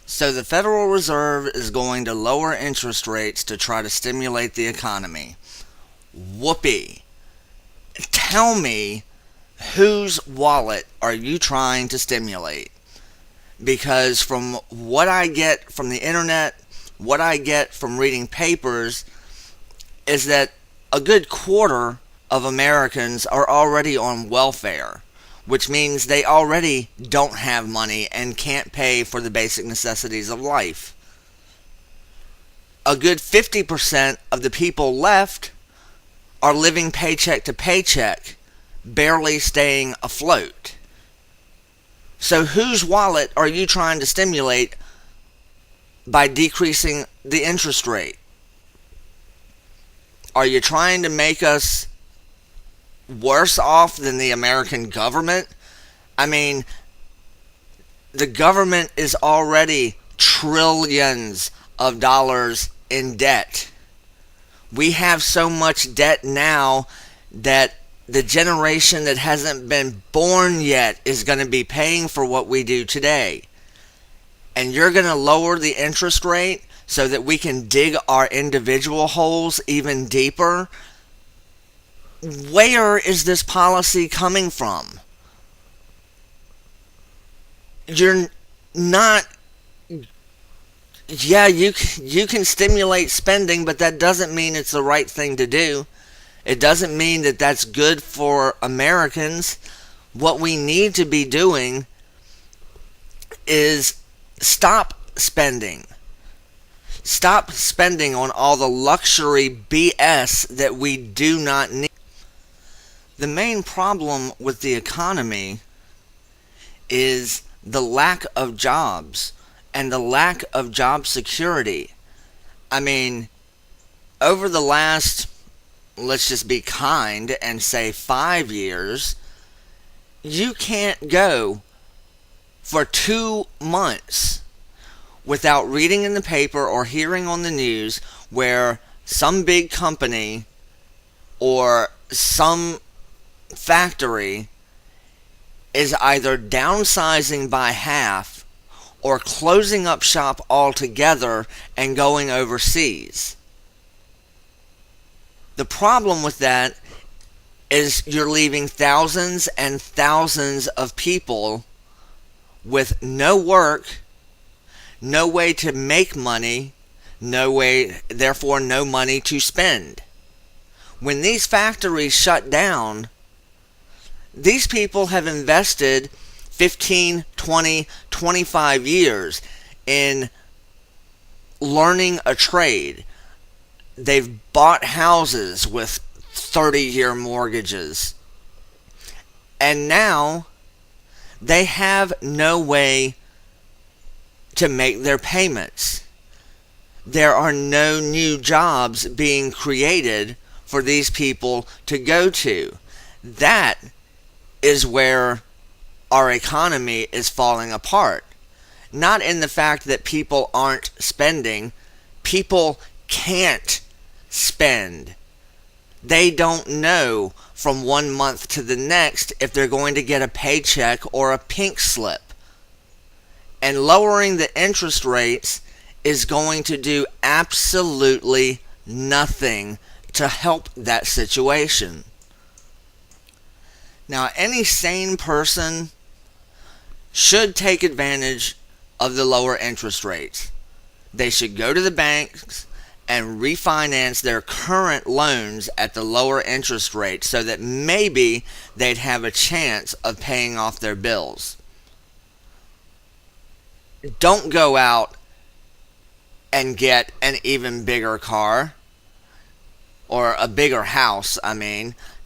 So the Federal Reserve is going to lower interest rates to try to stimulate the economy. Whoopee. Tell me, whose wallet are you trying to stimulate? Because from what I get from the internet, what I get from reading papers, is that a good quarter of Americans are already on welfare, which means they already don't have money and can't pay for the basic necessities of life. A good 50% of the people left are living paycheck to paycheck, barely staying afloat. So whose wallet are you trying to stimulate by decreasing the interest rate? Are you trying to make us worse off than the American government? I mean, the government is already trillions of dollars in debt. We have so much debt now that the generation that hasn't been born yet is going to be paying for what we do today. And you're going to lower the interest rate so that we can dig our individual holes even deeper? Where is this policy coming from? You're not... Yeah, you can stimulate spending, but that doesn't mean it's the right thing to do. It doesn't mean that that's good for Americans. What we need to be doing is stop spending. Stop spending on all the luxury BS that we do not need. The main problem with the economy is the lack of jobs and the lack of job security. I mean, over the last, let's just be kind and say 5 years, you can't go for 2 months without reading in the paper or hearing on the news where some big company or some factory is either downsizing by half or closing up shop altogether and going overseas. The problem with that is you're leaving thousands and thousands of people with no work, no way to make money, therefore no money to spend. When these factories shut down, these people have invested 15, 20, 25 years in learning a trade. They've bought houses with 30-year mortgages. And now they have no way to make their payments. There are no new jobs being created for these people to go to. That is where our economy is falling apart. Not in the fact that people aren't spending. People can't spend. They don't know from 1 month to the next if they're going to get a paycheck or a pink slip. And lowering the interest rates is going to do absolutely nothing to help that situation. Now, any sane person should take advantage of the lower interest rates. They should go to the banks and refinance their current loans at the lower interest rate so that maybe they'd have a chance of paying off their bills. Don't go out and get an even bigger car or a bigger house,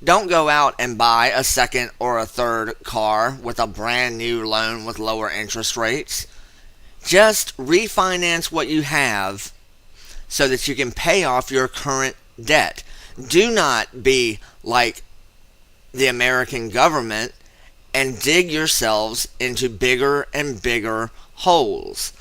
Don't go out and buy a second or a third car with a brand new loan with lower interest rates. Just refinance what you have so that you can pay off your current debt. Do not be like the American government and dig yourselves into bigger and bigger holes.